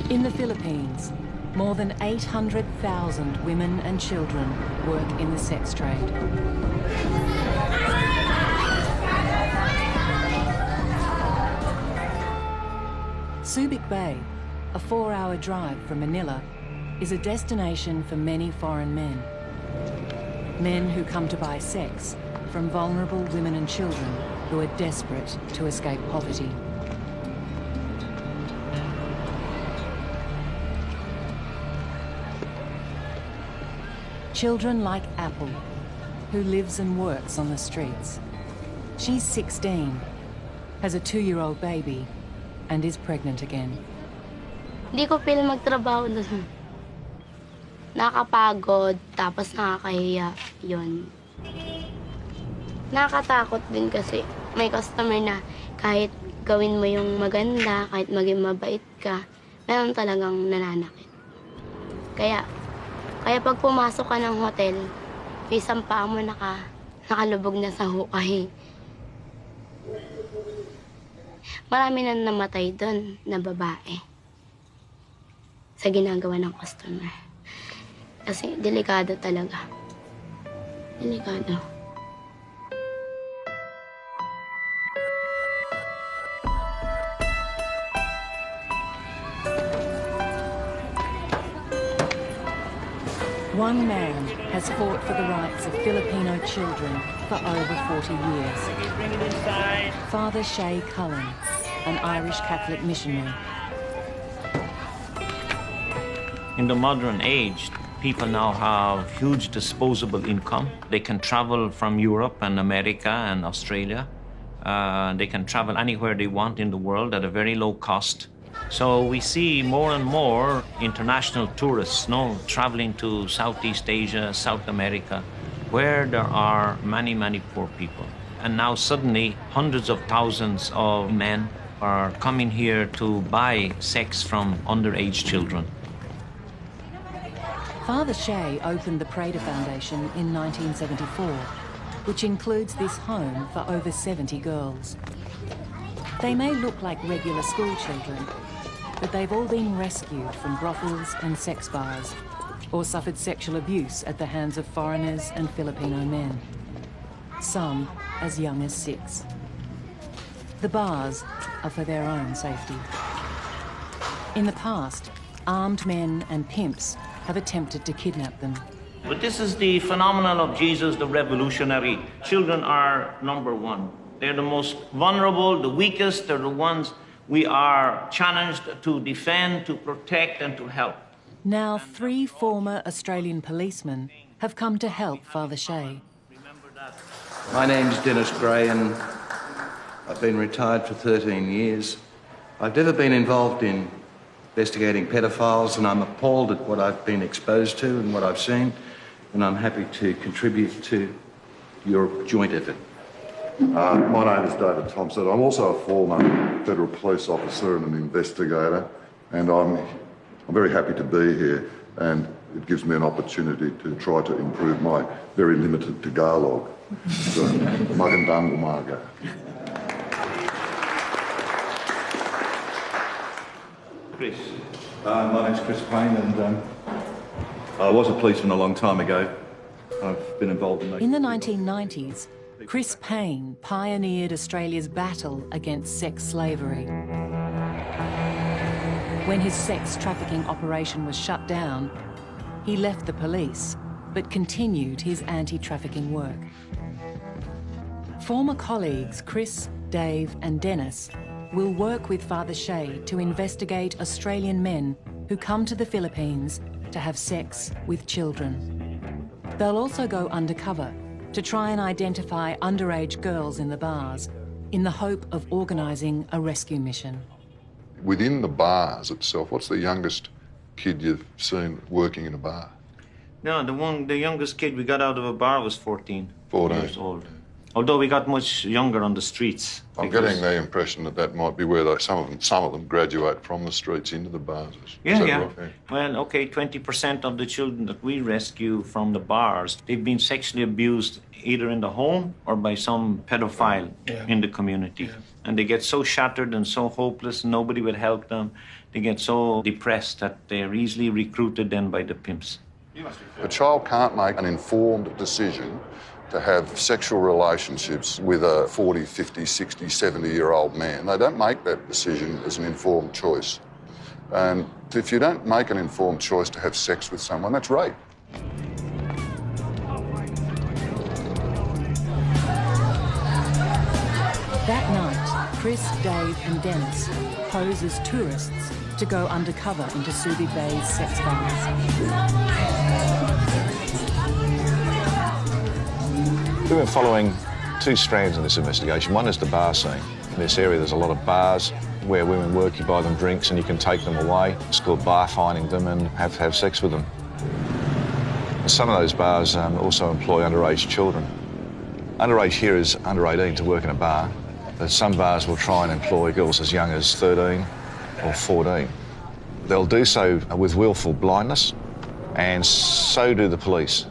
In the Philippines, more than 800,000 women and children work in the sex trade. Subic Bay, a 4-hour drive from Manila, is a destination for many foreign men. Men who come to buy sex from vulnerable women and children who are desperate to escape poverty. Children like Apple, who lives and works on the streets. She's 16, has a 2-year-old baby, and is pregnant again. Hindi ko feel magtrabaho doon. Nakakapagod, tapos nakakahiya. Yun. Nakakatakot din kasi may customer na kahit gawin mo yung maganda, kahit maging mabait ka, meron talagang nananakit. Kaya pag pumasok ka ng hotel, isang paa mo nakalubog na sa hukay. Marami na namatay doon na babae sa ginagawa ng customer. Kasi delikado talaga. Delikado. One man has fought for the rights of Filipino children for over 40 years. Father Shay Cullen, an Irish Catholic missionary. In the modern age, people now have huge disposable income. They can travel from Europe and America and Australia. They can travel anywhere they want in the world at a very low cost. So we see more and more international tourists traveling to Southeast Asia, South America, where there are many, many poor people. And now suddenly hundreds of thousands of men are coming here to buy sex from underage children. Father Shay opened the Prader Foundation in 1974, which includes this home for over 70 girls. They may look like regular school children, but they've all been rescued from brothels and sex bars, or suffered sexual abuse at the hands of foreigners and Filipino men, some as young as 6. The bars are for their own safety. In the past, armed men and pimps have attempted to kidnap them. But this is the phenomenon of Jesus, the revolutionary. Children are number one. They're the most vulnerable, the weakest, they're the ones we are challenged to defend, to protect, and to help. Now, 3 former Australian policemen have come to help Father Shay. My name's Dennis Gray, and I've been retired for 13 years. I've never been involved in investigating pedophiles, and I'm appalled at what I've been exposed to and what I've seen, and I'm happy to contribute to your joint effort. My name is David Thompson. I'm also a former federal police officer and an investigator, and I'm very happy to be here, and it gives me an opportunity to try to improve my very limited Tagalog. So, magandang umaga. Chris. My name's Chris Payne, and I was a policeman a long time ago. I've been involved in the 1990s, Chris Payne pioneered Australia's battle against sex slavery. When his sex trafficking operation was shut down, he left the police, but continued his anti-trafficking work. Former colleagues Chris, Dave and Dennis will work with Father Shay to investigate Australian men who come to the Philippines to have sex with children. They'll also go undercover to try and identify underage girls in the bars in the hope of organising a rescue mission. Within the bars itself, what's the youngest kid you've seen working in a bar? No, the youngest kid we got out of a bar was 14 years old. Although we got much younger on the streets. I'm getting the impression that that might be where some of them graduate from the streets into the bars. Yeah. Right? Well, okay, 20% of the children that we rescue from the bars, they've been sexually abused either in the home or by some pedophile in the community. Yeah. And they get so shattered and so hopeless, nobody will help them. They get so depressed that they're easily recruited then by the pimps. A child can't make an informed decision to have sexual relationships with a 40, 50, 60, 70-year-old man. They don't make that decision as an informed choice. And if you don't make an informed choice to have sex with someone, that's rape. That night, Chris, Dave and Dennis pose as tourists to go undercover into Subic Bay's sex bars. We've been following two strands in this investigation. One is the bar scene. In this area, there's a lot of bars where women work, you buy them drinks and you can take them away. It's called bar finding them and have sex with them. Some of those bars also employ underage children. Underage here is under 18 to work in a bar, but some bars will try and employ girls as young as 13 or 14. They'll do so with willful blindness, and so do the police.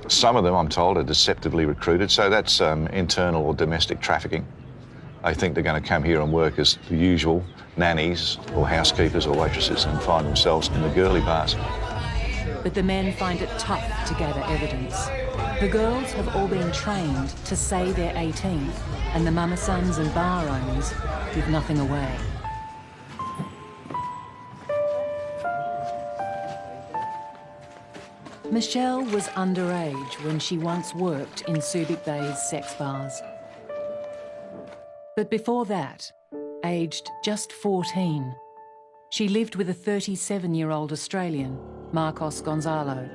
Some of them, I'm told, are deceptively recruited, so that's internal or domestic trafficking. They think they're going to come here and work as the usual nannies or housekeepers or waitresses and find themselves in the girly bars. But the men find it tough to gather evidence. The girls have all been trained to say they're 18, and the mama-sons and bar owners give nothing away. Michelle was underage when she once worked in Subic Bay's sex bars. But before that, aged just 14, she lived with a 37-year-old Australian, Marcos Gonzalo.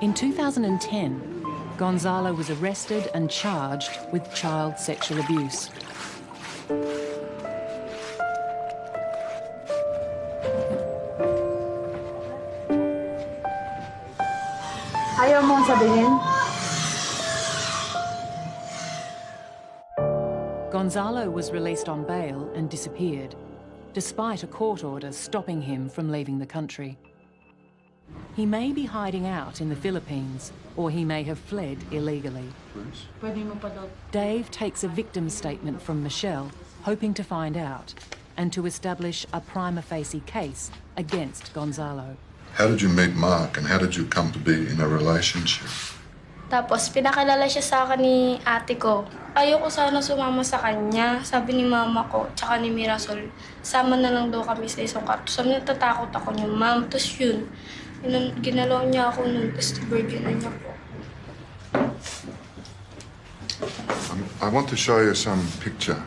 In 2010, Gonzalo was arrested and charged with child sexual abuse. Ayaw mong sabihin? Gonzalo was released on bail and disappeared, despite a court order stopping him from leaving the country. He may be hiding out in the Philippines, or he may have fled illegally. Dave takes a victim statement from Michelle, hoping to find out and to establish a prima facie case against Gonzalo. How did you meet Mark and how did you come to be in a relationship? Tapos pinakilala siya sa akin ni ate ko. Ayoko sana sumama sa kanya. Sabi ni mama ko, tsaka ni Mirasol, sama na lang daw kami sa isang kwarto. Sabi niya, natatakot ako niya, ma'am. Tapos yun, ginalaw niya ako nun, tapos virgin na niya po. I want to show you some picture.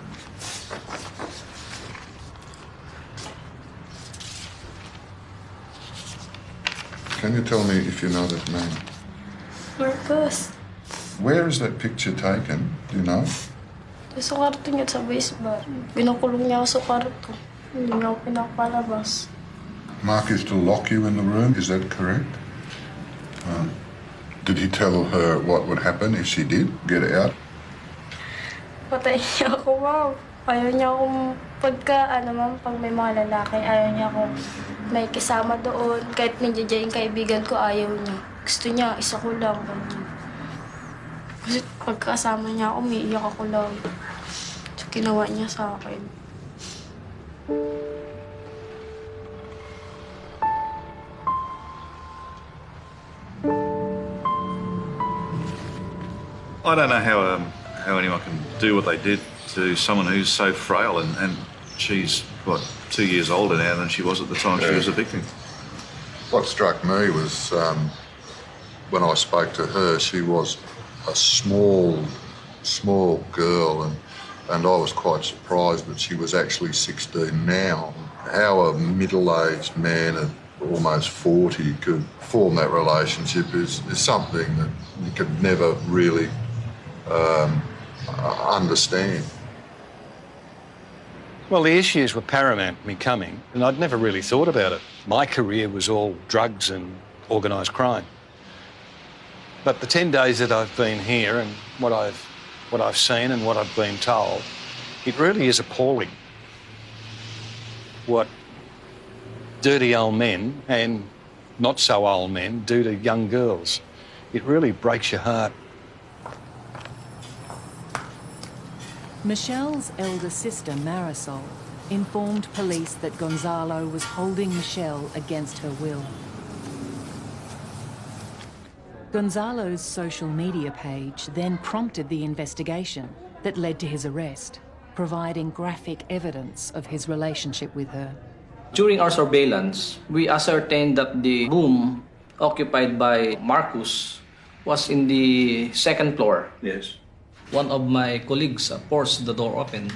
Can you tell me if you know that name? Marcos. Where is that picture taken? Do you know? Sa kwarto niya sa baseball. Pinakulong niya ako sa kwarto. Hindi niya ako pinapalabas. Mark used to lock you in the room, is that correct? Did he tell her what would happen if she did get out? Patay niya ako, wow. Ayaw niya akong pag may mga lalaki, ayaw niya akong may kasama doon. Kahit nandiyan yung kaibigan ko, ayaw niya. Gusto niya, isa ko lang. Kasi pagkasama niya ako, may iyak ako lang. So, ginawa niya sa akin. I don't know how anyone can do what they did to someone who's so frail, and she's, what, 2 years older now than she was at the time she was a victim. What struck me was when I spoke to her, she was a small girl, and I was quite surprised that she was actually 16 now. How a middle-aged man of almost 40 could form that relationship is something that you could never really understand. Well, the issues were paramount to me coming, and I'd never really thought about it. My career was all drugs and organised crime. But the 10 days that I've been here and what I've seen and what I've been told, it really is appalling what dirty old men and not so old men do to young girls. It really breaks your heart. Michelle's elder sister, Marisol, informed police that Gonzalo was holding Michelle against her will. Gonzalo's social media page then prompted the investigation that led to his arrest, providing graphic evidence of his relationship with her. During our surveillance, we ascertained that the room occupied by Marcus was in the second floor. Yes. One of my colleagues forced the door open.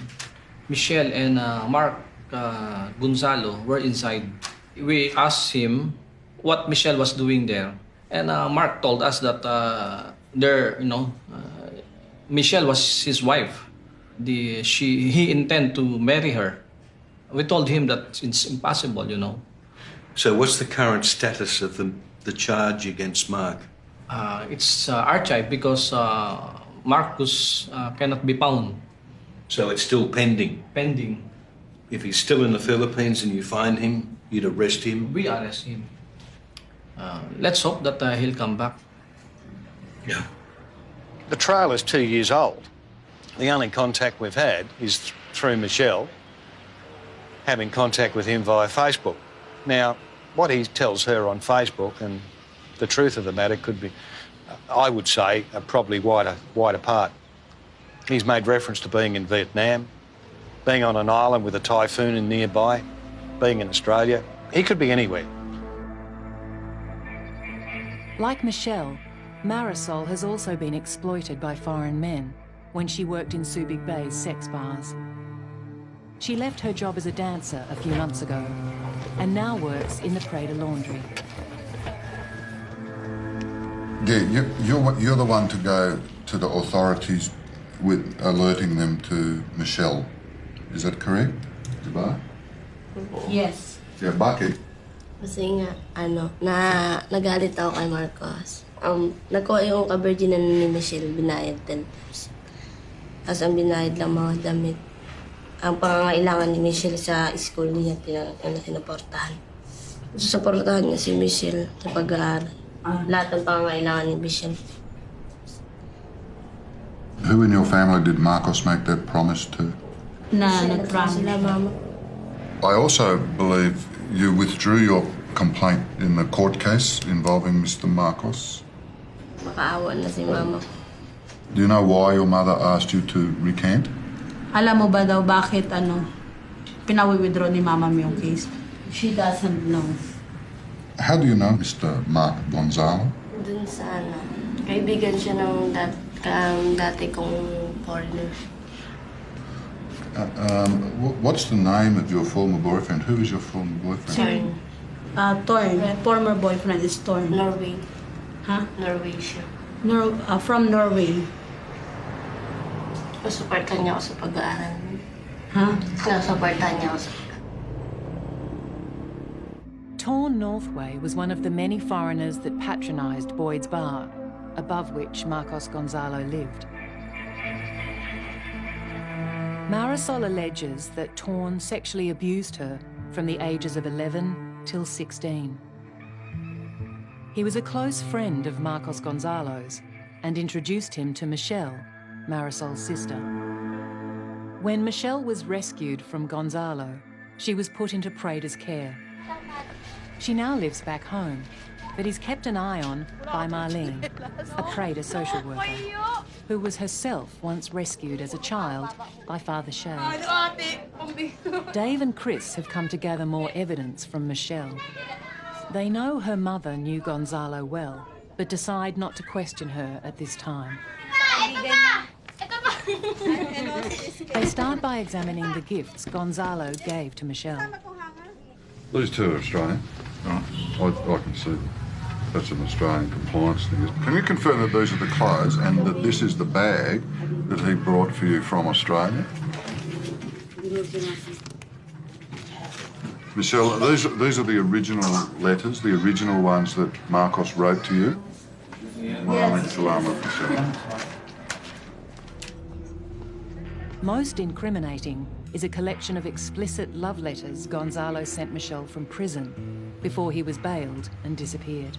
Michelle and Mark Gonzalo were inside. We asked him what Michelle was doing there. And Mark told us that Michelle was his wife. He intended to marry her. We told him that it's impossible, So what's the current status of the charge against Mark? It's archived because Marcus cannot be found. So it's still pending? Pending. If he's still in the Philippines and you find him, you'd arrest him? We arrest him. Let's hope that he'll come back. Yeah. The trail is 2 years old. The only contact we've had is through Michelle, having contact with him via Facebook. Now, what he tells her on Facebook and the truth of the matter could be, I would say, are probably wide apart. He's made reference to being in Vietnam, being on an island with a typhoon in nearby, being in Australia. He could be anywhere. Like Michelle, Marisol has also been exploited by foreign men when she worked in Subic Bay's sex bars. She left her job as a dancer a few months ago and now works in the Prada laundry. Yeah, you're the one to go to the authorities with alerting them to Michelle. Is that correct, diba? Yes. Yeah, bakit? Kasi nga, nagalit ako kay Marcos. Nakuha yung ka-virginan ni Michelle, binayad 10 pesos. Tapos ang binayad lang mga damit. Ang pangangailangan ni Michelle sa school niya, tinaportahan. Susuportahan niya si Michelle sa pag-aaral. Lahat ng pangangailangan ni Michelle. Who in your family did Marcos make that promise to? Nag-promise. Sila, Mama. I also believe you withdrew your complaint in the court case involving Mr. Marcos. Makaawa na si Mama. Do you know why your mother asked you to recant? Alam mo ba daw bakit pinawi-withdraw ni Mama mo yung case? She doesn't know. How do you know Mr. Mark Gonzalo? Dun sa kaibigan siya ng dati kong foreigner. What's the name of your former boyfriend? Who is your former boyfriend? Torn. Former boyfriend is Torn. Norway. Huh? Norway siya. From Norway. Nasuportahan niya ako sa pag-aaral. Huh? Nasuportahan niya ako sa Torn Northway was one of the many foreigners that patronised Boyd's Bar, above which Marcos Gonzalo lived. Marisol alleges that Torn sexually abused her from the ages of 11 till 16. He was a close friend of Marcos Gonzalo's and introduced him to Michelle, Marisol's sister. When Michelle was rescued from Gonzalo, she was put into Prada's care. She now lives back home, but is kept an eye on by Marlene, a Prada social worker, who was herself once rescued as a child by Father Shay. Dave and Chris have come to gather more evidence from Michelle. They know her mother knew Gonzalo well, but decide not to question her at this time. They start by examining the gifts Gonzalo gave to Michelle. These two are Australian. Right. I can see that's an Australian compliance thing. Can you confirm that these are the clothes and that this is the bag that he brought for you from Australia? Michelle, these are the original letters, the original ones that Marcos wrote to you? Yes. Salamat, Michelle. Most incriminating is a collection of explicit love letters Gonzalo sent Michelle from prison before he was bailed and disappeared.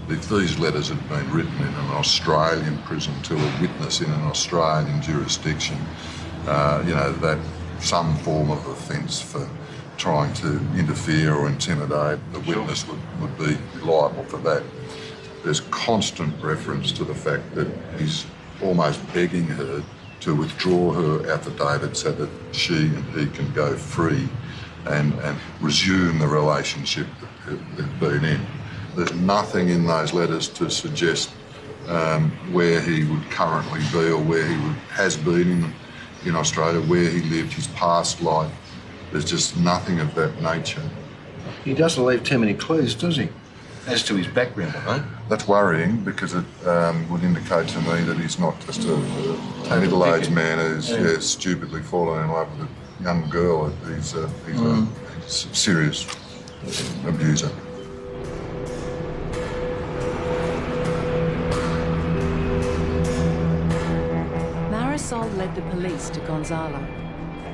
If these letters had been written in an Australian prison to a witness in an Australian jurisdiction, that some form of offence for trying to interfere or intimidate the witness would be liable for that. There's constant reference to the fact that he's almost begging her to withdraw her affidavit so that she and he can go free and resume the relationship that they've been in. There's nothing in those letters to suggest where he would currently be or where he has been in Australia, where he lived, his past life. There's just nothing of that nature. He doesn't leave too many clues, does he? As to his background, right? That's worrying because it would indicate to me that he's not just a middle-aged man who's stupidly fallen in love with a young girl. He's a serious abuser. Marisol led the police to Gonzalo.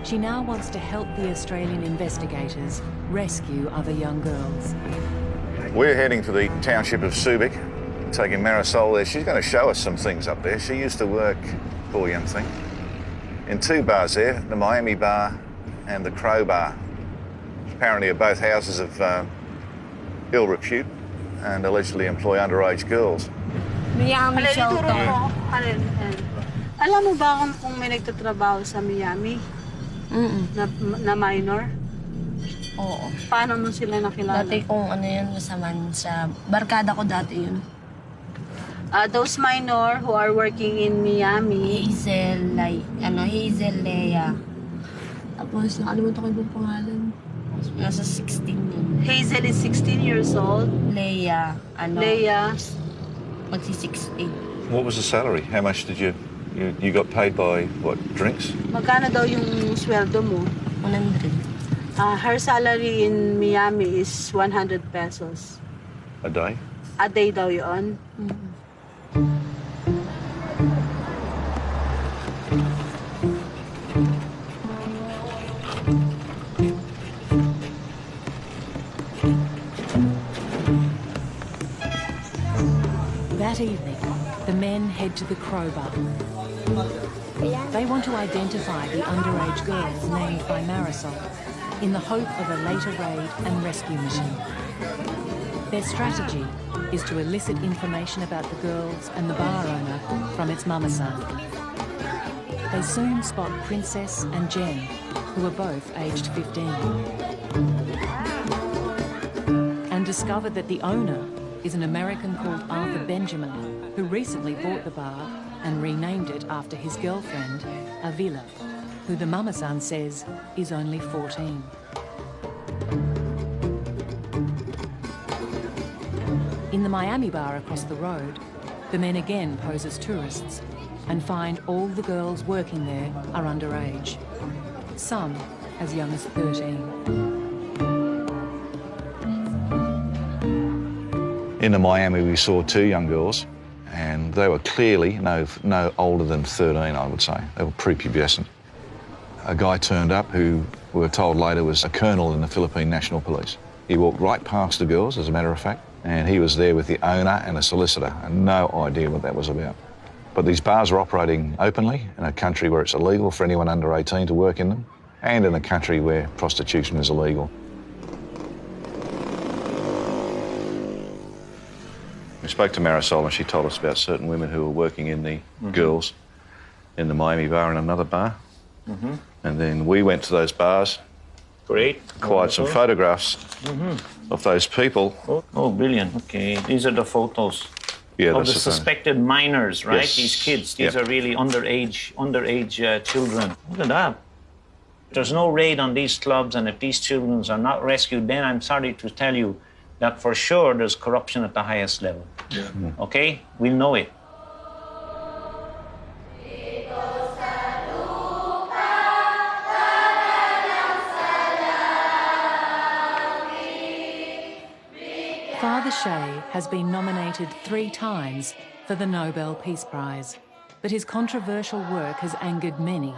She now wants to help the Australian investigators rescue other young girls. We're heading for the township of Subic, taking Marisol there. She's going to show us some things up there. She used to work, poor young thing, in two bars there, the Miami Bar and the Crow Bar. Apparently are both houses of ill repute and allegedly employ underage girls. Miami shelter. Alam mo ba kung may nagtatrabaho sa Miami? Na minor? Oo. Paano mo sila nakilala? Dati kung yun, masaman sa barkada ko dati yun. Those minor who are working in Miami. Hazel, Hazel, Leia. Tapos nakalimutan ko yung pangalan. Nasa 16 yun. Hazel is 16 years old. Leia, Leia. Magsi-16. What was the salary? How much did you got paid by, what, drinks? Magkano daw yung sweldo mo? 100. Her salary in Miami is 100 pesos. A day? A day daw yun. That evening, the men head to the Crow Bar. They want to identify the underage girls named by Marisol in the hope of a later raid and rescue mission. Their strategy is to elicit information about the girls and the bar owner from its mama-san. They soon spot Princess and Jen, who are both aged 15. And discover that the owner is an American called Arthur Benjamin, who recently bought the bar and renamed it after his girlfriend, Avila, who the mama-san says is only 14. In the Miami bar across the road, the men again pose as tourists and find all the girls working there are underage, some as young as 13. In the Miami, we saw two young girls, and they were clearly no older than 13, I would say. They were prepubescent. A guy turned up who we were told later was a colonel in the Philippine National Police. He walked right past the girls, as a matter of fact, and he was there with the owner and a solicitor, and no idea what that was about. But these bars are operating openly in a country where it's illegal for anyone under 18 to work in them, and in a country where prostitution is illegal. We spoke to Marisol and she told us about certain women who were working in the girls in the Miami bar and another bar. And then we went to those bars. Great. Acquired some photographs of those people. Oh, brilliant. Okay, these are the photos of the suspected minors, right? Yes. These kids. These are really underage children. Look at that. There's no raid on these clubs, and if these children are not rescued, then I'm sorry to tell you that for sure there's corruption at the highest level. Yeah. Okay? We'll know it. Shea has been nominated 3 times for the Nobel Peace Prize, but his controversial work has angered many,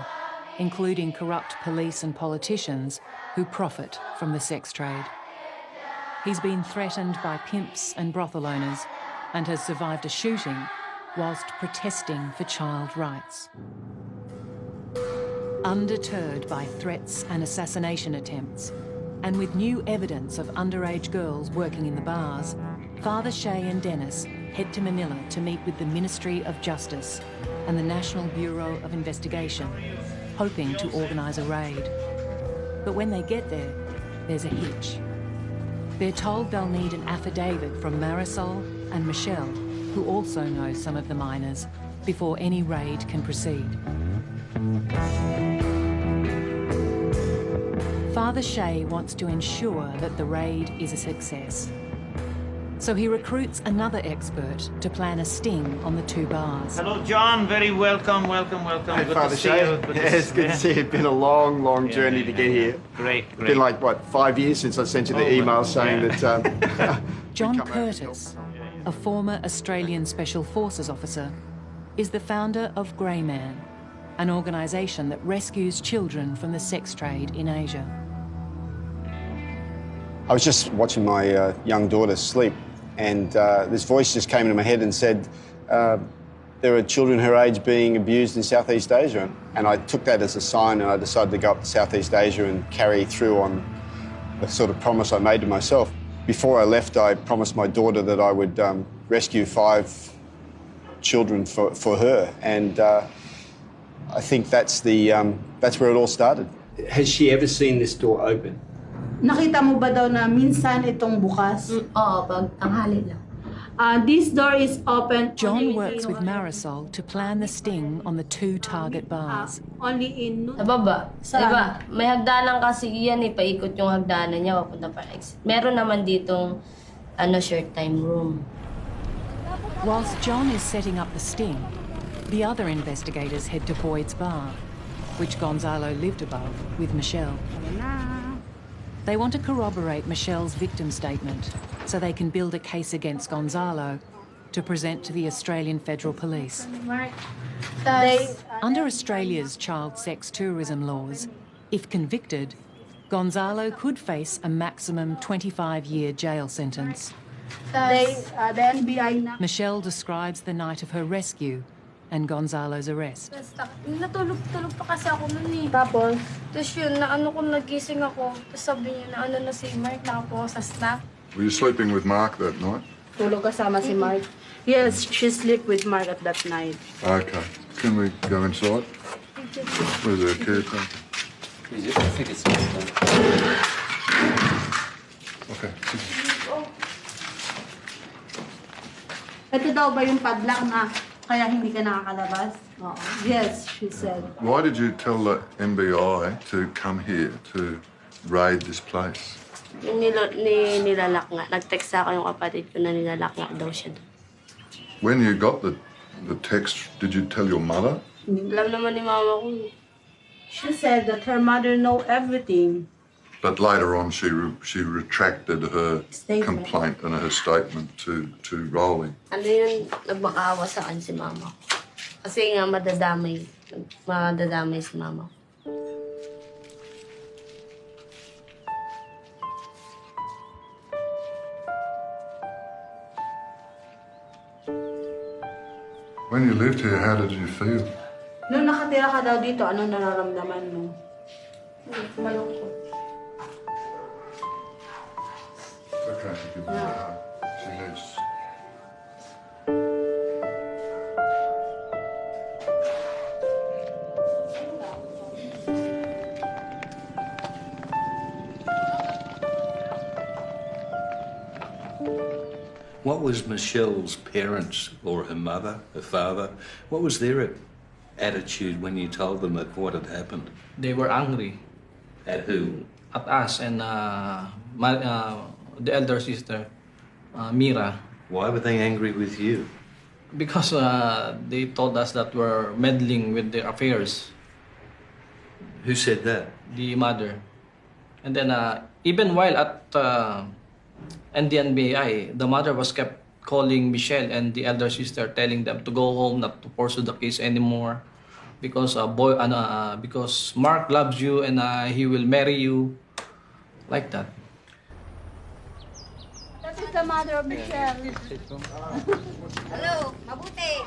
including corrupt police and politicians who profit from the sex trade. He's been threatened by pimps and brothel owners and has survived a shooting whilst protesting for child rights. Undeterred by threats and assassination attempts, and with new evidence of underage girls working in the bars, Father Shea and Dennis head to Manila to meet with the Ministry of Justice and the National Bureau of Investigation, hoping to organise a raid. But when they get there, there's a hitch. They're told they'll need an affidavit from Marisol and Michelle, who also know some of the minors, before any raid can proceed. Father Shea wants to ensure that the raid is a success. So he recruits another expert to plan a sting on the 2 bars. Hello, John. Very welcome. Hey, Good Father to see Shea. you. It's good to see you. It's been a long journey to get here. Great. It's been like, what, 5 years since I sent you the email saying that... John Curtis, a former Australian Special Forces officer, is the founder of Grey Man, an organisation that rescues children from the sex trade in Asia. I was just watching my young daughter sleep, and this voice just came into my head and said, there are children her age being abused in Southeast Asia. And I took that as a sign, and I decided to go up to Southeast Asia and carry through on the sort of promise I made to myself. Before I left, I promised my daughter that I would rescue 5 children for her, and I think that's where it all started. Has she ever seen this door open? Nakita mo ba daw na minsan itong bukas? Oo, pag tanghali lang. This door is open. John works with Marisol to plan the sting on the 2 target bars. Only in noon. Sa baba. Diba? May hagdanan kasi yan eh. Paikot yung hagdanan niya. Papunta pa exit. Meron naman ditong short time room. Whilst John is setting up the sting, the other investigators head to Boyd's bar, which Gonzalo lived above with Michelle. They want to corroborate Michelle's victim statement so they can build a case against Gonzalo to present to the Australian Federal Police. Under Australia's child sex tourism laws, if convicted, Gonzalo could face a maximum 25-year jail sentence. The NBI Michelle describes the night of her rescue and Gonzalo's arrest. Natulog pa kasi ako nun eh. Tapos yun, nagising ako. Tapos sabi niya na si Mark, nakapo sa snack. Were you sleeping with Mark that night? tulog kasama si Mark. Yes, she slept with Mark at that night. Okay. Can we go inside? Where's our caretaker? I think it's Okay. Ito daw ba yung padlock na kaya hindi ka nakakalabas? Oo. Yes, she said. Why did you tell the NBI to come here to raid this place? Nilalak nga. Nag-text sa ako yung kapatid ko na nilalak nga daw siya doon. When you got the text, did you tell your mother? Alam naman ni mama ko. She said that her mother know everything. But later on, she retracted her Statement. complaint and her statement to Rowley. Ano yun, nagmakaawa sa akin si mama ko. Kasi nga madadamay si mama ko. When you lived here, how did you feel? Nung nakatira ka daw dito, ano nararamdaman mo? Malungkot. It's okay to give her a hug. She needs... What was Michelle's parents, or her mother, her father, what was their attitude when you told them that what had happened? They were angry. At who? At us and the elder sister, Mira. Why were they angry with you? Because they told us that we're meddling with their affairs. Who said that? The mother. And then even while at And the NBI, the mother was kept calling Michelle and the elder sister, telling them to go home, not to pursue the case anymore, because because Mark loves you and he will marry you, like that. That is the mother of Michelle. Hello, mabuti.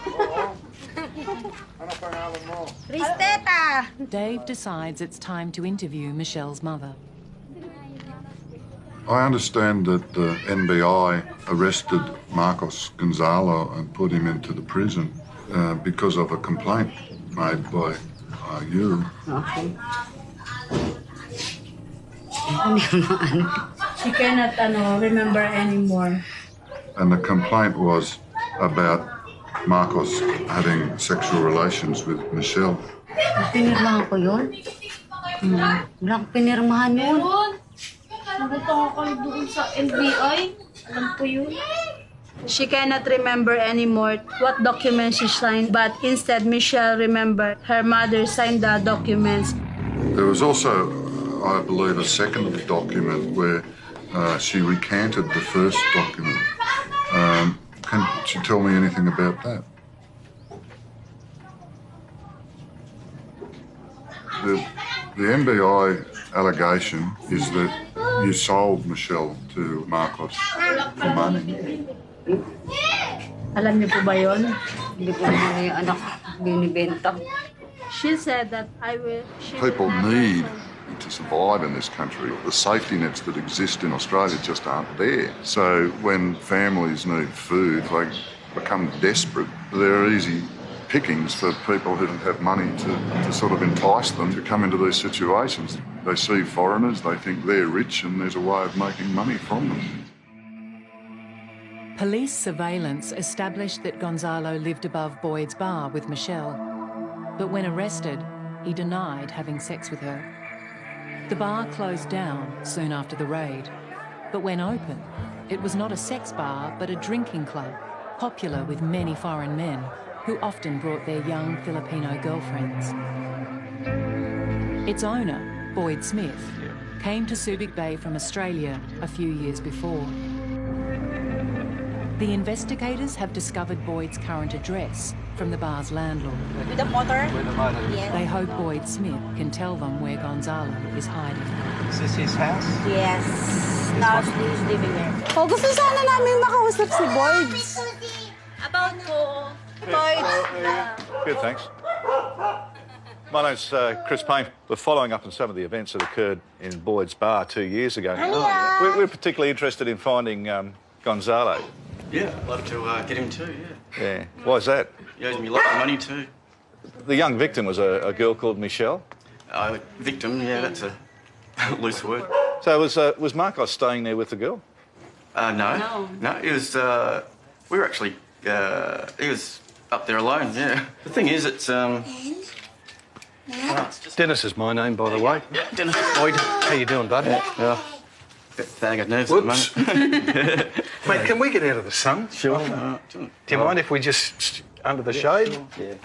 Cristeta. Dave decides it's time to interview Michelle's mother. I understand that the NBI arrested Marcos Gonzalo and put him into the prison because of a complaint made by you. Okay. She cannot remember anymore. And the complaint was about Marcos having sexual relations with Michelle. Pinirmahan ko yun? Wala akong pinirmahan yun. Nagutang kayo doon sa NBI. Alam ko yun. She cannot remember anymore what documents she signed, but instead Michelle remembered her mother signed the documents. There was also, I believe, a second document where she recanted the first document. Can you tell me anything about that? The NBI allegation is that you sold Michelle to Marcos for money. Alam niyo po ba yun? Hindi ko naman yung anak binibenta. She said that People need to survive in this country. The safety nets that exist in Australia just aren't there. So when families need food, they become desperate. They're easy pickings for people who don't have money to sort of entice them to come into these situations. They see foreigners, they think they're rich, and there's a way of making money from them. Police surveillance established that Gonzalo lived above Boyd's bar with Michelle. But when arrested, he denied having sex with her. The bar closed down soon after the raid. But when open, it was not a sex bar, but a drinking club, popular with many foreign men who often brought their young Filipino girlfriends. Its owner, Boyd Smith, came to Subic Bay from Australia a few years before. The investigators have discovered Boyd's current address from the bar's landlord. With the motor? With the motor. Yes. They hope Boyd Smith can tell them where Gonzalo is hiding. Is this his house? Yes. Now he's living there. Oh, gusto sana namin makausap si Boyd. About po, Good, thanks. My name's Chris Payne. We're following up on some of the events that occurred in Boyd's bar 2 years ago. We're particularly interested in finding Gonzalo. Yeah, I'd love to get him too, yeah. Yeah. Why's that? He owes me lots of money too. The young victim was a girl called Michelle. Victim, yeah, that's a loose word. So was Marcos staying there with the girl? No. No, he was, we were actually, he was up there alone, yeah. The thing is, it's Dennis is my name, by the way. Yeah, Dennis. Boyd, how you doing, bud? Yeah. Bit bag of nerves Whoops. at the moment. Mate, can we get out of the sun? Sure. Do you mind if we just under the shade? Yeah.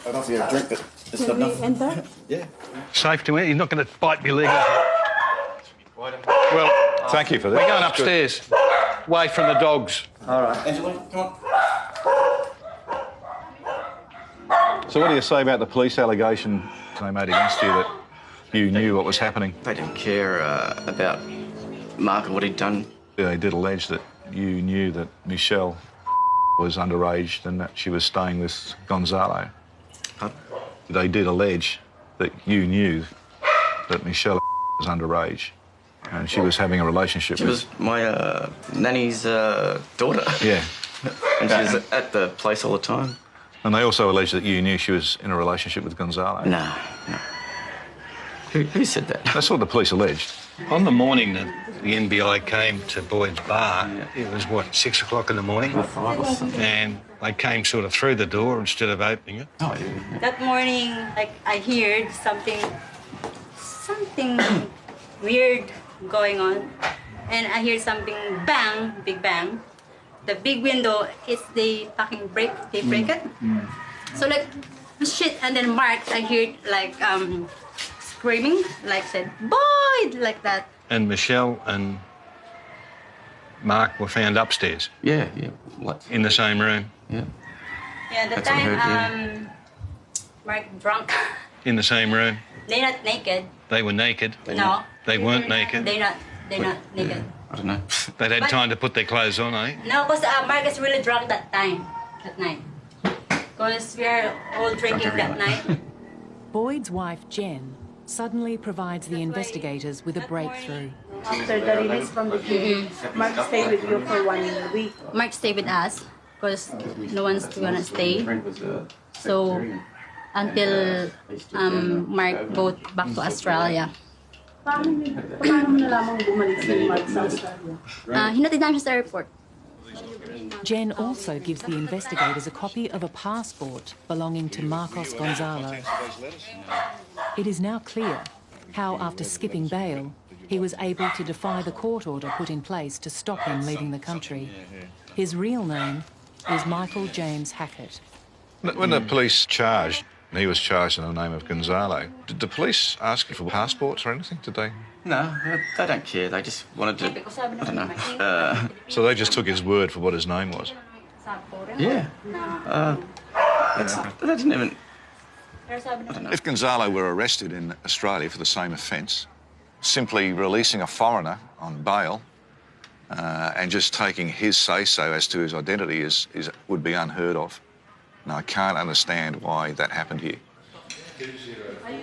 I'd offer you a drink, but it's got nothing. Enter? Yeah. Safe to eat. He's not going to bite me leg off. Well, thank you for that. We're going upstairs, away from the dogs. All right. Angela, come on. So what do you say about the police allegation they made against you that you knew what was happening? They didn't care about Mark and what he'd done. They did allege that you knew that Michelle was underage and that she was staying with Gonzalo. Pardon? They did allege that you knew that Michelle was underage and she was having a relationship She with... was my nanny's daughter. Yeah. And she was at the place all the time. And they also allege that you knew she was in a relationship with Gonzalo. No. Who said that? That's what the police alleged. On the morning that the NBI came to Boyd's bar, it was, 6 o'clock in the morning? Or 5 or something. And they came sort of through the door instead of opening it. Oh, yeah. that morning, I heard something weird going on. And I hear something bang, big bang. The big window, they break it. So shit, and then Mark, I heard screaming, like said, "Boy!" like that. And Michelle and Mark were found upstairs? Yeah. What? In the same room? Yeah. Yeah, the That's what I time heard, Mark drunk. In the same room? They're not naked. They were naked? No. They weren't naked? They're not naked. I don't know. They'd had But- time to put their clothes on, eh? No, because Mark is really drunk that night. Because we are all drinking that night. Boyd's wife, Jen, suddenly provides the investigators with a breakthrough. After the release from the jail, Mark stayed with you for 1 week. Mark stayed with us because no one's gonna stay. So until Mark go back to Australia. Paano mo nalamang bumalik si Mark sa Australia? Hinatid namin siya sa airport. Jen also gives the investigators a copy of a passport belonging to Marcos Gonzalo. It is now clear how, after skipping bail, he was able to defy the court order put in place to stop him leaving the country. His real name is Michael James Hackett. When the police charged, he was charged in the name of Gonzalo. Did the police ask you for passports or anything, did they? No, they don't care. They just wanted to, I don't know. So they just took his word for what his name was? Yeah. They didn't even... If Gonzalo were arrested in Australia for the same offence, simply releasing a foreigner on bail and just taking his say-so as to his identity would be unheard of. And I can't understand why that happened here.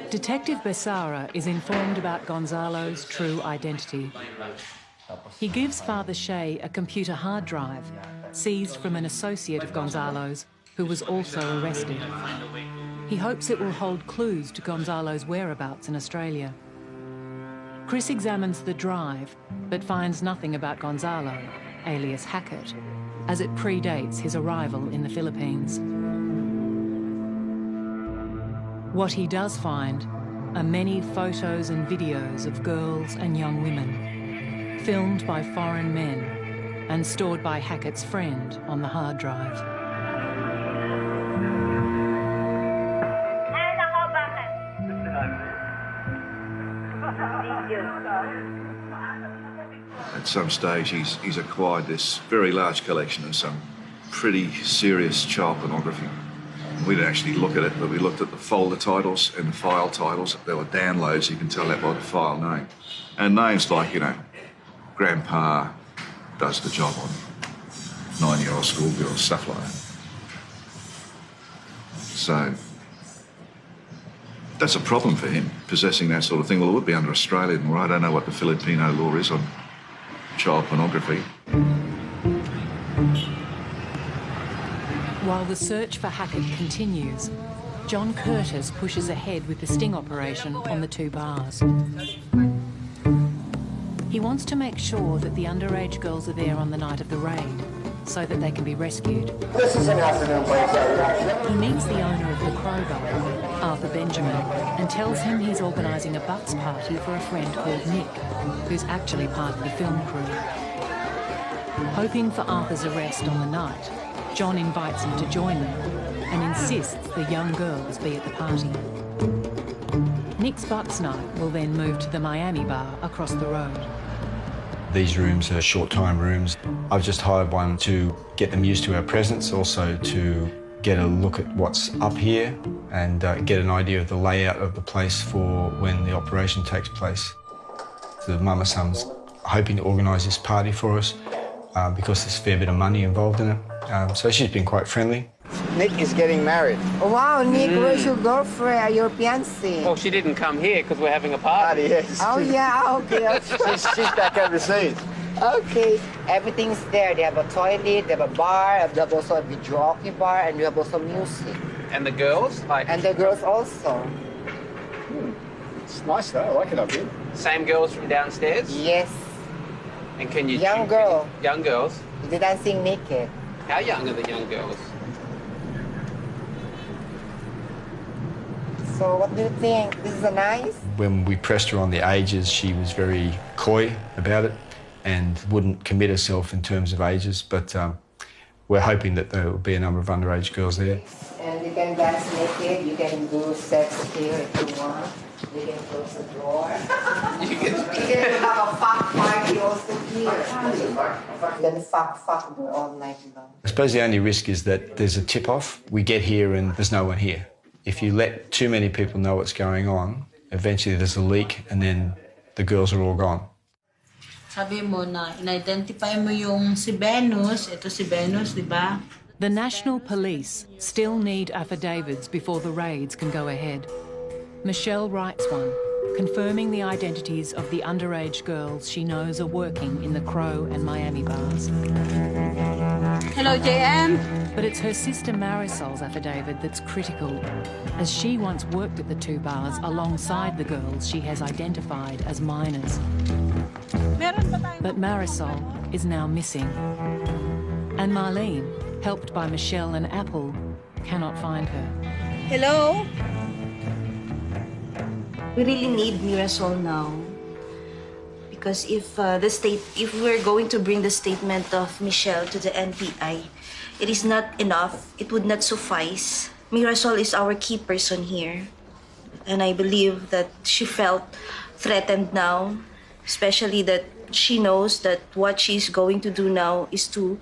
Detective Bessara is informed about Gonzalo's true identity. He gives Father Shea a computer hard drive seized from an associate of Gonzalo's who was also arrested. He hopes it will hold clues to Gonzalo's whereabouts in Australia. Chris examines the drive but finds nothing about Gonzalo, alias Hackett, as it predates his arrival in the Philippines. What he does find are many photos and videos of girls and young women, filmed by foreign men and stored by Hackett's friend on the hard drive. At some stage, he's acquired this very large collection of some pretty serious child pornography. We didn't actually look at it, but we looked at the folder titles and the file titles. There were downloads, you can tell that by the file name. And names like, Grandpa does the job on 9-year-old schoolgirls, stuff like that. So, that's a problem for him, possessing that sort of thing. Well, it would be under Australian law. I don't know what the Filipino law is on child pornography. While the search for Hackett continues, John Curtis pushes ahead with the sting operation on the 2 bars. He wants to make sure that the underage girls are there on the night of the raid, so that they can be rescued. This is an afternoon place. He meets the owner of the Crowbar, Arthur Benjamin, and tells him he's organising a bucks party for a friend called Nick, who's actually part of the film crew. Hoping for Arthur's arrest on the night, John invites him to join them and insists the young girls be at the party. Nick's Bucks night will then move to the Miami bar across the road. These rooms are short-time rooms. I've just hired one to get them used to our presence, also to get a look at what's up here and get an idea of the layout of the place for when the operation takes place. The Mama Son's hoping to organise this party for us because there's a fair bit of money involved in it. So she's been quite friendly. Nick is getting married. Oh, wow, Nick, where's your girlfriend, your fiancée? Well, she didn't come here because we're having a party. Yes. Oh, yeah, okay. She's back overseas. Okay, everything's there. They have a toilet, they have a bar, they have also a videoke bar, and we have also music. And the girls? And the girls also. It's nice though, I like it up here. Same girls from downstairs? Yes. And can you... Young girl. Young girls? They're dancing naked. How young are the young girls? So what do you think? This is nice? When we pressed her on the ages, she was very coy about it and wouldn't commit herself in terms of ages, but we're hoping that there will be a number of underage girls there. And you can dance naked, you can do sex here if you want. We can close the door. We can have a fuck party also here. Then fuck all night long. I suppose the only risk is that there's a tip-off. We get here and there's no one here. If you let too many people know what's going on, eventually there's a leak and then the girls are all gone. Sabi mo na in-identify mo yung si Venus. Ito si Venus, di ba? The National Police still need affidavits before the raids can go ahead. Michelle writes one, confirming the identities of the underage girls she knows are working in the Crow and Miami bars. Hello, JM. But it's her sister Marisol's affidavit that's critical, as she once worked at the two bars alongside the girls she has identified as minors. But Marisol is now missing. And Marlene, helped by Michelle and Apple, cannot find her. Hello? We really need Mirasol now. Because if we're going to bring the statement of Michelle to the NPI, it is not enough. It would not suffice. Mirasol is our key person here. And I believe that she felt threatened now, especially that she knows that what she's going to do now is to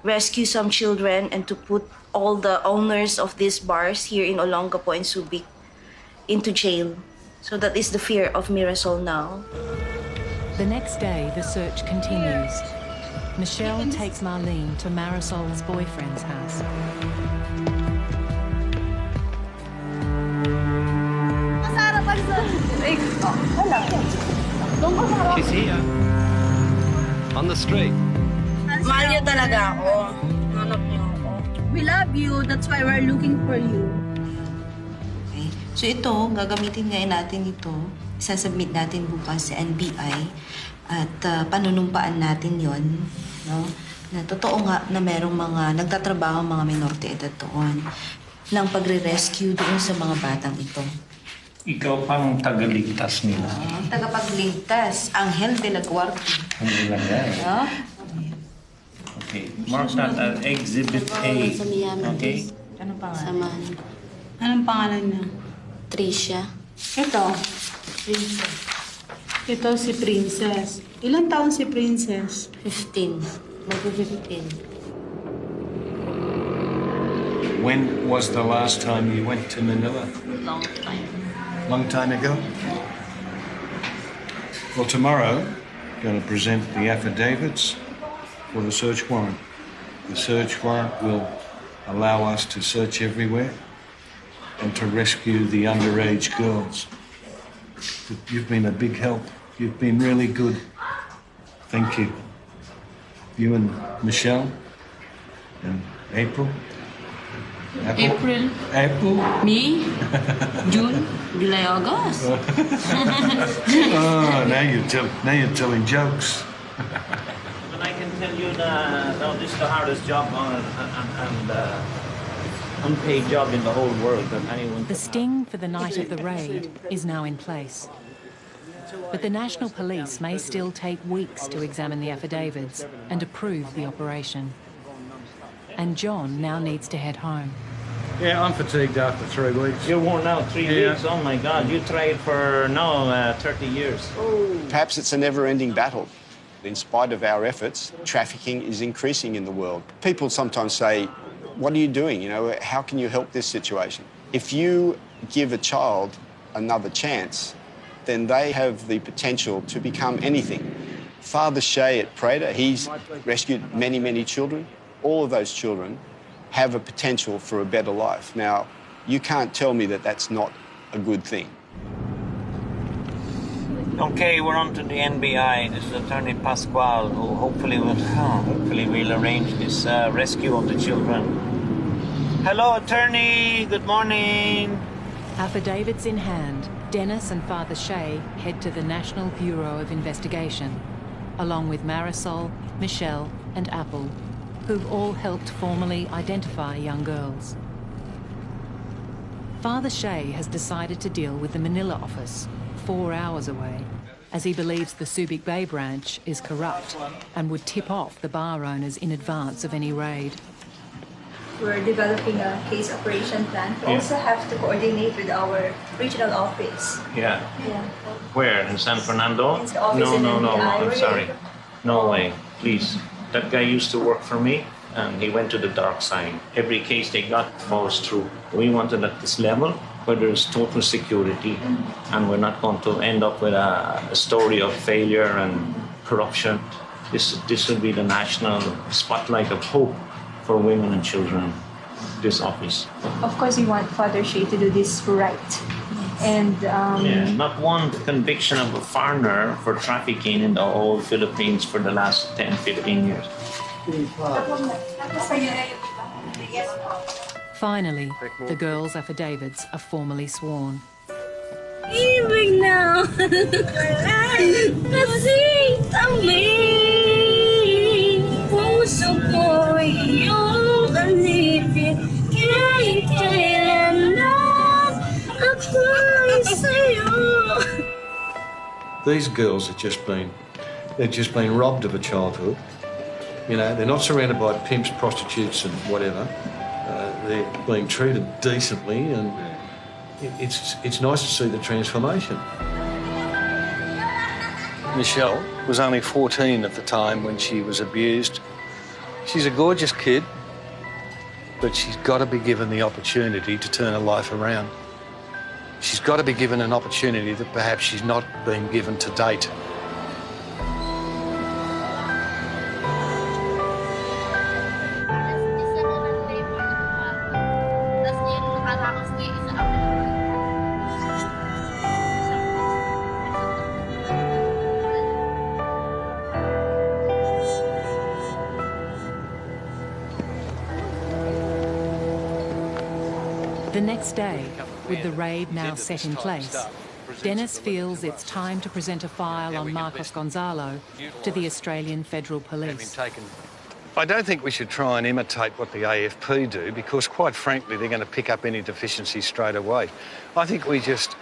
rescue some children and to put all the owners of these bars here in Olongapo and Subic into jail. So that is the fear of Mirasol now. The next day, the search continues. Michelle takes Marlene to Marisol's boyfriend's house. She's here. On the street. Mahal niyo talaga ako. Hanap niyo ako. We love you. That's why we're looking for you. Okay. So ito, gagamitin ngayon natin ito. Isasubmit natin bukas sa NBI. At panunumpaan natin yon, no? Na totoo nga na merong mga nagtatrabaho mga minority edad doon ng pagre-rescue doon sa mga batang ito. Ikaw pang tagaligtas nila. Tagapagligtas, Angel de la Guardia. Ano lang yan? No? Okay, mark that as Exhibit A. Okay? Anong pangalan? Samahan. Anong pangalan niya? Tricia. Ito. Princess. Ito si Princess. Ilang taon si Princess? 15. Mag-15. When was the last time you went to Manila? Long time. Long time ago? Well, tomorrow, you're going to present the affidavits for the search warrant. The search warrant will allow us to search everywhere and to rescue the underage girls. You've been a big help. You've been really good. Thank you. You and Michelle and April. April. April. Me? June? July, August. Oh, now you're telling jokes. But I can tell you that this is the hardest job and unpaid job in the whole world that anyone. The sting for the night of the raid is now in place. But the National Police may still take weeks to examine the affidavits and approve the operation. And John now needs to head home. Yeah, I'm fatigued after 3 weeks. You're worn out 3 weeks? Oh my God, you tried for now 30 years. Perhaps it's a never-ending battle. In spite of our efforts, trafficking is increasing in the world. People sometimes say, what are you doing? You know, how can you help this situation? If you give a child another chance, then they have the potential to become anything. Father Shea at Prater, he's rescued many, many children. All of those children have a potential for a better life. Now, you can't tell me that that's not a good thing. Okay, we're on to the NBI. This is Attorney Pascual, who hopefully will arrange this rescue of the children. Hello, Attorney. Good morning. Affidavits in hand, Dennis and Father Shea head to the National Bureau of Investigation, along with Marisol, Michelle and Apple, who've all helped formally identify young girls. Father Shea has decided to deal with the Manila office, 4 hours away, as he believes the Subic Bay branch is corrupt and would tip off the bar owners in advance of any raid. we're developing a case operation plan. We also have to coordinate with our regional office. Yeah. Yeah. Where? In San Fernando? In the office No, in no, no, NBI. I'm sorry. No way, please. That guy used to work for me, and he went to the dark side. Every case they got falls through. We wanted at this level where there's total security, and we're not going to end up with a story of failure and corruption. This will be the national spotlight of hope for women and children, this office. Of course, we want Father Shea to do this right. And Yeah, not one conviction of a foreigner for trafficking in the whole Philippines for the last 10, 15 years. Finally, the girls' affidavits are formally sworn. Ibig na kasi kami puso ko iyong alipin kahit kailan na ako'y sa'yo. These girls have they've just been robbed of a childhood. You know, they're not surrounded by pimps, prostitutes and whatever. They're being treated decently, and it's nice to see the transformation. Michelle was only 14 at the time when she was abused. She's a gorgeous kid, but she's got to be given the opportunity to turn her life around. She's got to be given an opportunity that perhaps she's not been given to date. The next day, with the raid now set in place, Dennis feels it's time to present a file on Marcos Gonzalo to the Australian Federal Police. I don't think we should try and imitate what the AFP do, because quite frankly they're going to pick up any deficiencies straight away. I think we just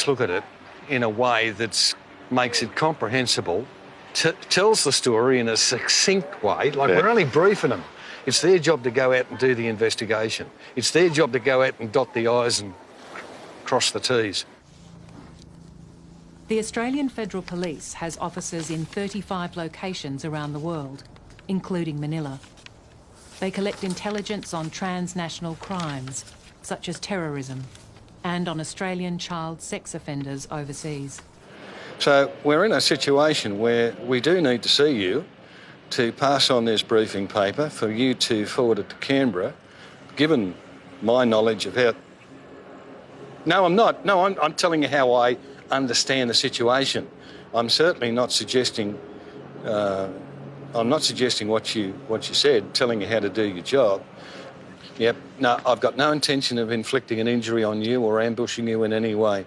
look at it in a way that makes it comprehensible, tells the story in a succinct way, like we're only briefing them. It's their job to go out and do the investigation. It's their job to go out and dot the I's and cross the T's. The Australian Federal Police has offices in 35 locations around the world, including Manila. They collect intelligence on transnational crimes, such as terrorism, and on Australian child sex offenders overseas. So we're in a situation where we do need to see you to pass on this briefing paper, for you to forward it to Canberra, given my knowledge of how... No, I'm not. No, I'm telling you how I understand the situation. I'm certainly not suggesting... I'm not suggesting what you said, telling you how to do your job. Yep, no, I've got no intention of inflicting an injury on you or ambushing you in any way.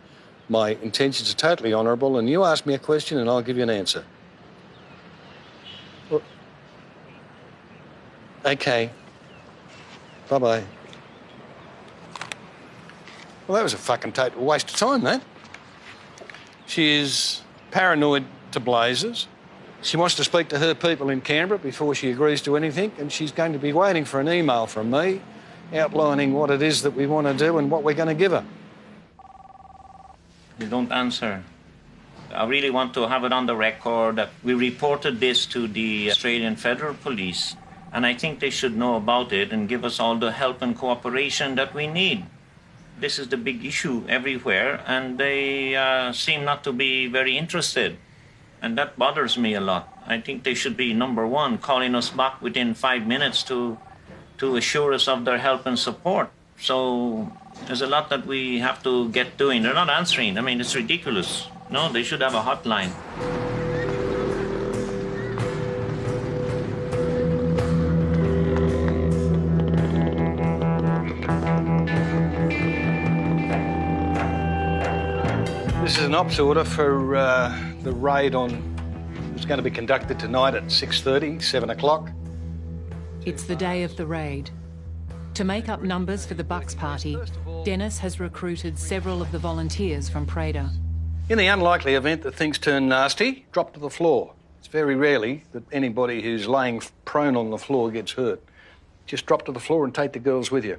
My intentions are totally honourable, and you ask me a question and I'll give you an answer. Okay. Bye-bye. Well, that was a fucking total waste of time, that. She is paranoid to blazes. She wants to speak to her people in Canberra before she agrees to anything, and she's going to be waiting for an email from me outlining what it is that we want to do and what we're going to give her. You don't answer. I really want to have it on the record that we reported this to the Australian Federal Police, and I think they should know about it and give us all the help and cooperation that we need. This is the big issue everywhere, and they seem not to be very interested. And that bothers me a lot. I think they should be, number one, calling us back within 5 minutes to assure us of their help and support. So there's a lot that we have to get doing. They're not answering. I mean, it's ridiculous. No, they should have a hotline. This is an ops order for the raid it's going to be conducted tonight at 6:30, 7 o'clock. It's the day of the raid. To make up numbers for the Bucks party, Dennis has recruited several of the volunteers from Prada. In the unlikely event that things turn nasty, drop to the floor. It's very rarely that anybody who's laying prone on the floor gets hurt. just drop to the floor and take the girls with you?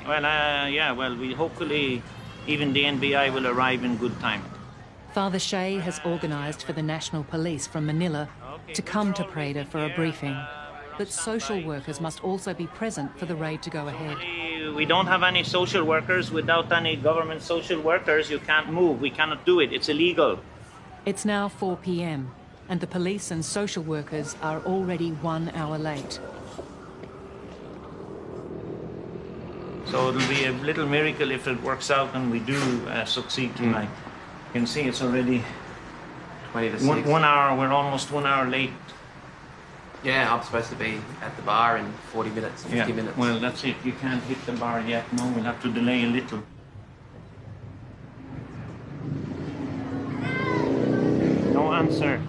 Well, yeah, well, we hopefully even the NBI will arrive in good time. Father Shea has organised for the National Police from Manila to come to Preda for a briefing. But social workers must also be present for the raid to go ahead. We don't have any social workers. Without any government social workers, you can't move. We cannot do it. It's illegal. It's now 4 p.m. and the police and social workers are already 1 hour late. So it'll be a little miracle if it works out and we do succeed tonight. You can see it's already 1 hour. We're almost 1 hour late. Yeah, I'm supposed to be at the bar in 40 minutes, 50 minutes. Well, that's it. You can't hit the bar yet. No, we'll have to delay a little. No answer.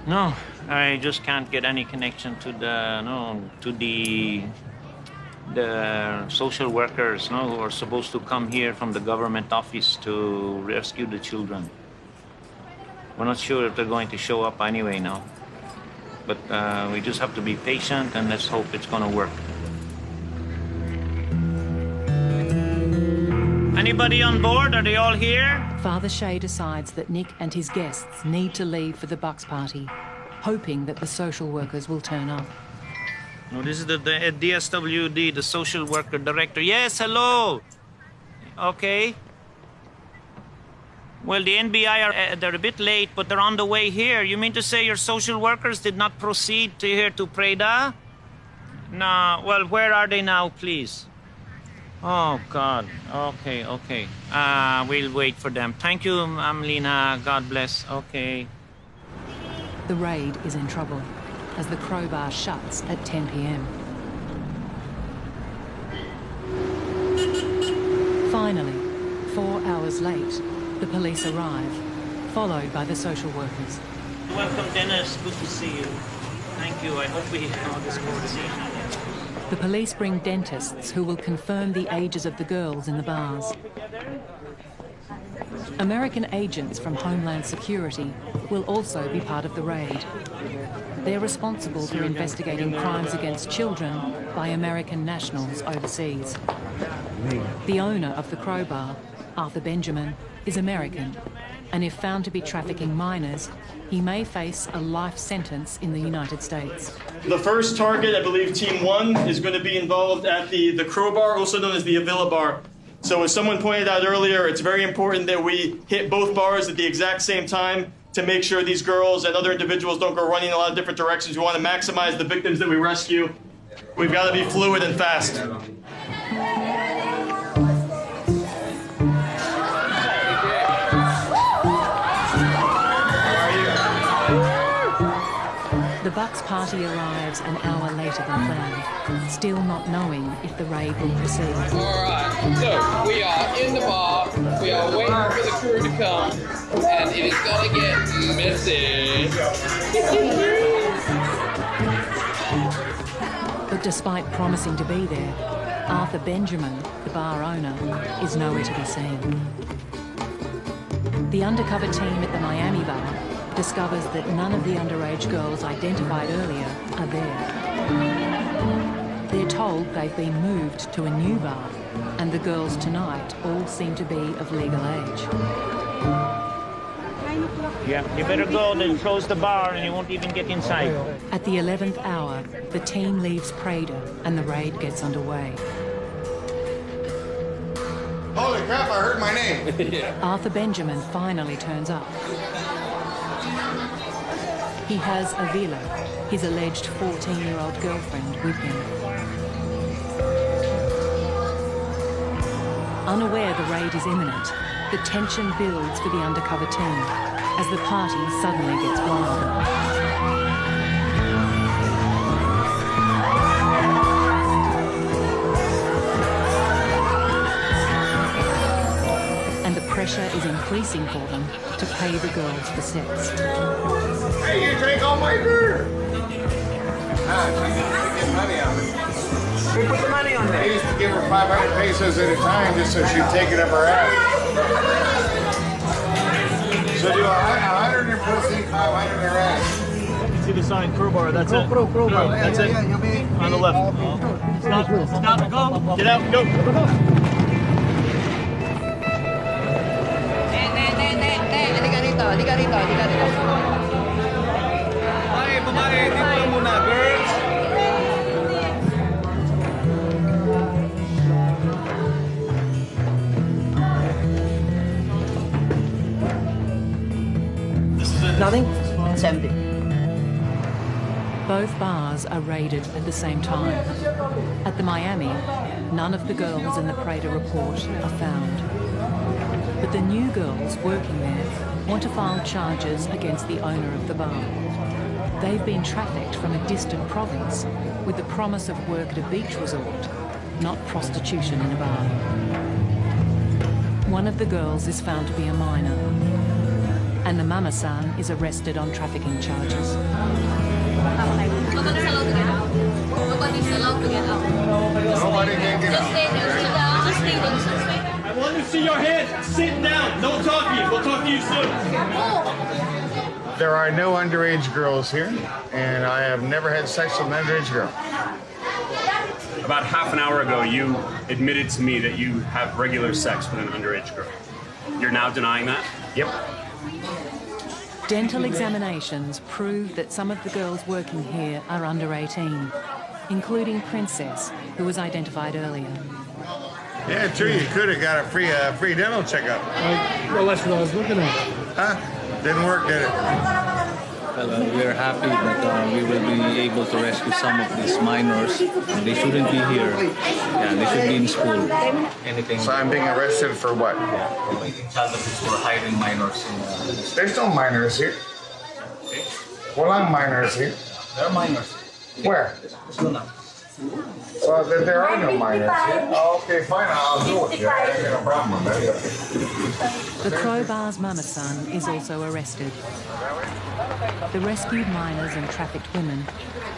No, I just can't get any connection to the social workers, who are supposed to come here from the government office to rescue the children. We're not sure if they're going to show up anyway now. But we just have to be patient and let's hope it's going to work. Anybody on board? Are they all here? Father Shea decides that Nick and his guests need to leave for the Bucks party, hoping that the social workers will turn up. No, this is the DSWD, the social worker director. Yes, hello. Okay. Well, the NBI they're a bit late, but they're on the way here. You mean to say your social workers did not proceed to here to Preda? No. Well, where are they now, please? Oh, God. Okay. We'll wait for them. Thank you, Lina. God bless. Okay. The raid is in trouble as the Crowbar shuts at 10 p.m. Finally, 4 hours late, the police arrive, followed by the social workers. Welcome, Dennis. Good to see you. Thank you. I hope we have this conversation. The police bring dentists who will confirm the ages of the girls in the bars. American agents from Homeland Security will also be part of the raid. They're responsible for investigating crimes against children by American nationals overseas. The owner of the Crowbar, Arthur Benjamin, is American, and if found to be trafficking minors, he may face a life sentence in the United States. The first target, I believe Team 1, is going to be involved at the Crowbar, also known as the Avila Bar. So as someone pointed out earlier, it's very important that we hit both bars at the exact same time to make sure these girls and other individuals don't go running in a lot of different directions. We want to maximize the victims that we rescue. We've got to be fluid and fast. The Bucks party arrives an hour later than planned, still not knowing if the raid will proceed. All right, so we are in the bar, we are waiting for the crew to come, and it is gonna get messy. But despite promising to be there, Arthur Benjamin, the bar owner, is nowhere to be seen. The undercover team at the Miami bar discovers that none of the underage girls identified earlier are there. They're told they've been moved to a new bar, and the girls tonight all seem to be of legal age. Yeah, you better go, then close the bar and you won't even get inside. At the 11th hour, the team leaves Preda and the raid gets underway. Holy crap, I heard my name. Arthur Benjamin finally turns up. He has Avila, his alleged 14-year-old girlfriend, with him. Unaware the raid is imminent, the tension builds for the undercover team as the party suddenly gets wild. And the pressure is increasing for them to pay the girls for sex. Hey, you drink all my beer! Ah, she get money on it. Who put the money on there? I used to give her 500 pesos at a time just so she'd take it up her ass. So do 100 in pussy, 500 in rest. See the sign, crowbar, that's it. Crowbar, that's it. On the left. Stop, go. Get out, go. Halika rito. Babae, dito muna, girls. Nothing? It's empty. Both bars are raided at the same time. At the Miami, none of the girls in the Prater report are found. But the new girls working there want to file charges against the owner of the bar. They've been trafficked from a distant province with the promise of work at a beach resort, not prostitution in a bar. One of the girls is found to be a minor, and the mama-san is arrested on trafficking charges. Nobody can get out. I want to see your hands. Sit down. No talking. We'll talk to you soon. There are no underage girls here, and I have never had sex with an underage girl. About half an hour ago, you admitted to me that you have regular sex with an underage girl. You're now denying that? Yep. Dental examinations prove that some of the girls working here are under 18, including Princess, who was identified earlier. Yeah, true. You could have got a free dental checkup. Well, that's what I was looking at. Huh? Didn't work, did it? Well, we are happy that we will be able to rescue some of these minors. They shouldn't be here. Yeah, they should be in school. Anything. So I'm being arrested for what? Yeah, taking child abuse for hiring minors. There's no minors here. Well, I'm minors here. There are minors. Where? So there are no minors here. Oh, okay, fine. I'll do it. Yeah, I ain't got a problem with that. The Crowbar's mama-son is also arrested. The rescued minors and trafficked women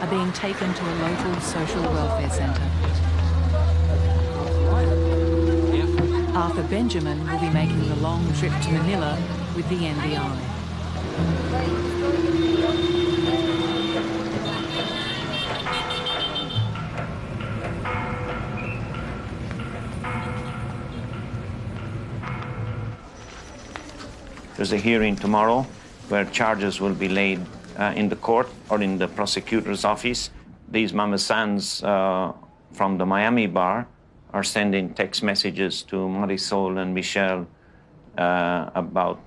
are being taken to a local social welfare centre. Arthur Benjamin will be making the long trip to Manila with the NBI. There's a hearing tomorrow where charges will be laid in the court or in the prosecutor's office. These mama-sans from the Miami bar are sending text messages to Marisol and Michelle about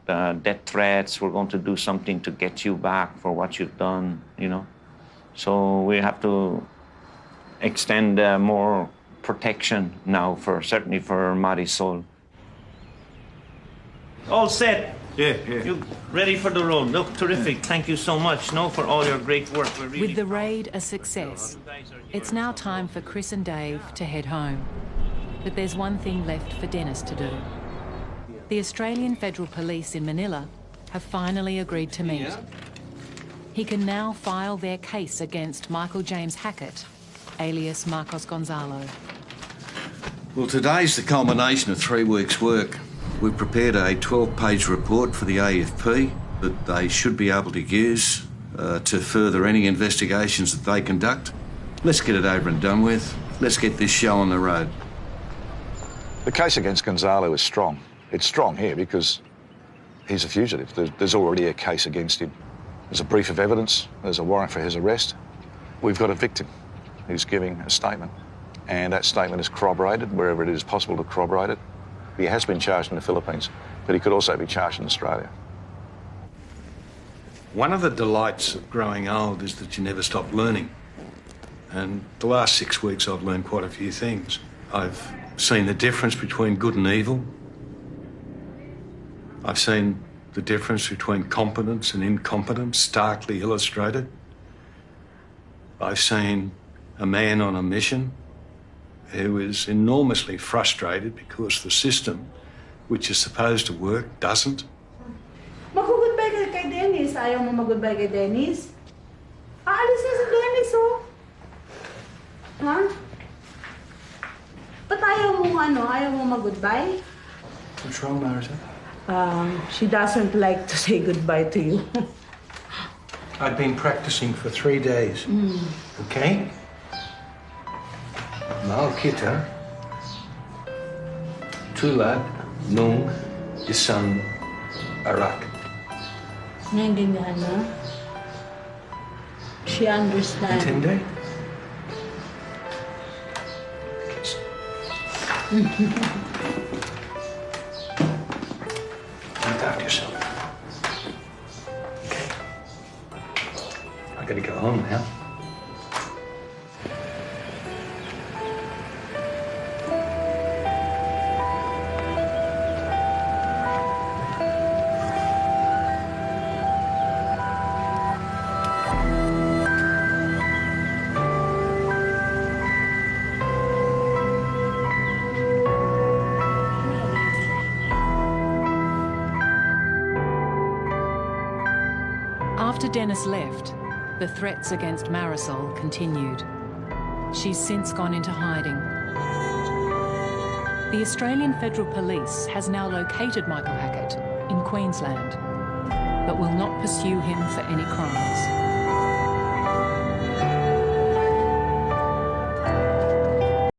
death threats. We're going to do something to get you back for what you've done, you know. So we have to extend more protection now, certainly for Marisol. All set. Yeah. You ready for the road? Look terrific. Thank you so much, for all your great work. We're really With the raid a success, it's now time for Chris and Dave to head home. But there's one thing left for Dennis to do. The Australian Federal Police in Manila have finally agreed to meet. He can now file their case against Michael James Hackett, alias Marcos Gonzalo. Well, today's the culmination of 3 weeks' work. We've prepared a 12-page report for the AFP that they should be able to use to further any investigations that they conduct. Let's get it over and done with. Let's get this show on the road. The case against Gonzalo is strong. It's strong here because he's a fugitive. There's already a case against him. There's a brief of evidence. There's a warrant for his arrest. We've got a victim who's giving a statement, and that statement is corroborated wherever it is possible to corroborate it. He has been charged in the Philippines, but he could also be charged in Australia. One of the delights of growing old is that you never stop learning. And the last 6 weeks I've learned quite a few things. I've seen the difference between good and evil. I've seen the difference between competence and incompetence starkly illustrated. I've seen a man on a mission who is enormously frustrated because the system, which is supposed to work, doesn't. Mag-goodbye ka kay Dennis. Ayaw mo mag-goodbye kay Dennis? Aalis na si Dennis, oh. Ha? Ba't ayaw mo mag-goodbye? What's wrong, Marita? She doesn't like to say goodbye to you. I've been practicing for 3 days. Okay? Now kita tulad nung isang arak. Naiintindihan na? She understands. Intindi? Look after yourself. Okay. I gotta go home now. After Dennis left, the threats against Marisol continued. She's since gone into hiding. The Australian Federal Police has now located Michael Hackett in Queensland, but will not pursue him for any crimes.